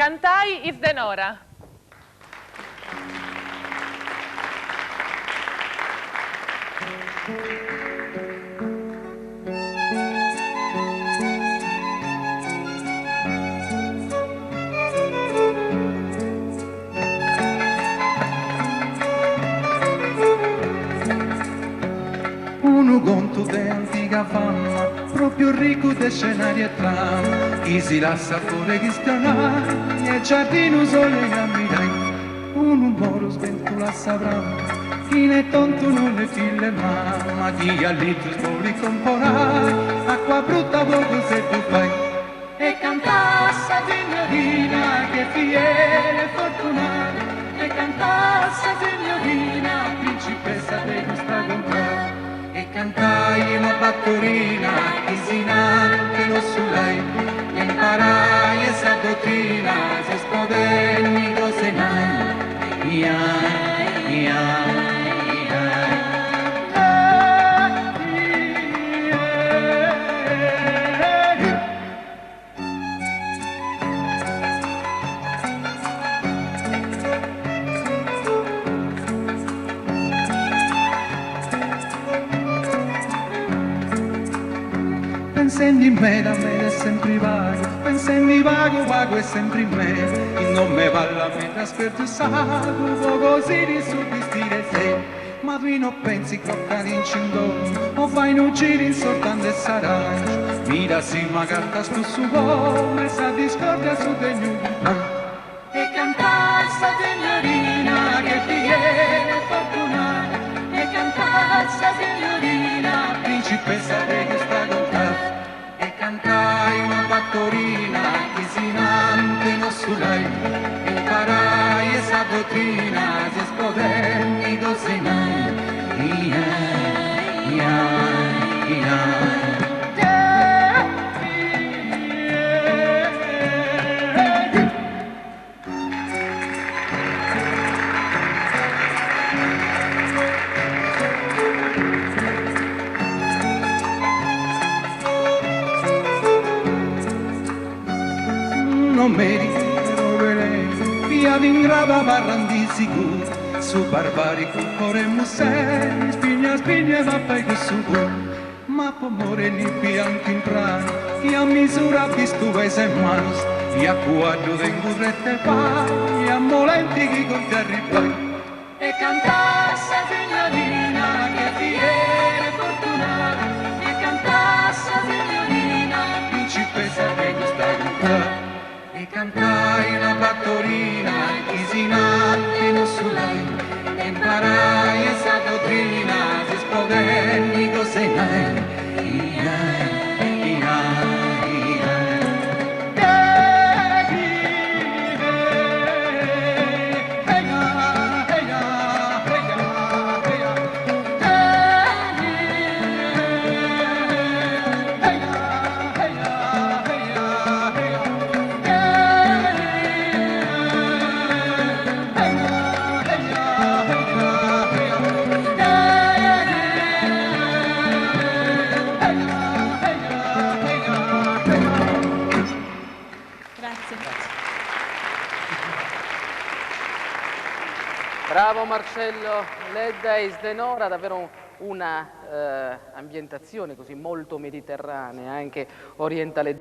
Cantai Isdenora. Uno conto di antica fama, proprio ricco di scenari e trama, chi si lascia fuori cristianare, e giardino sole e ammirai. Un moro sventola saprà, chi ne tonto non ne figlia mamma, chi ha litri sboli comporare, acqua brutta poco se tu fai. E cantassa signorina, che fiera e fortunata, e cantassa signorina, principessa di questa contrada. E cantai una battorina, isinante lo su lei, e imparai esa dottrina, se spodenni cose nai, pensando in me, da me è sempre vago, pensando in vago, vago è sempre in me, e non me parla mentre aspetto il sacro, così di soddisfare se. Ma tu non pensi che ho carinci intorno, o fai un giro in soltanto e saranno, mira sì ma carta su come sa discordia su degno. E cantassa signorina, che fiera e fortunata, e cantassa signorina, principessa di questa contata. E cantai una battorina, isinante non su lei, imparai esa dottrina, se spodenni cose nai, non merito veleno, via vingrava parrandi sicuro, su barbarico cuore musei, spigna ma fai che su cuore, ma pomore lì bianco in prano, chi a misura visto vese in mano, e a cuaggio d'ingurrette fai, e a molenti chi con te arrivai. E cantassa signorina, che fiera e fortunata, e cantassa signorina, principessa di questa contata. E cantai una battorina, isinante non su lei, e imparai esa dottrina, se spodenni cose nai, Bravo Marcello Ledda e Isdenora, davvero una ambientazione così molto mediterranea, anche orientale.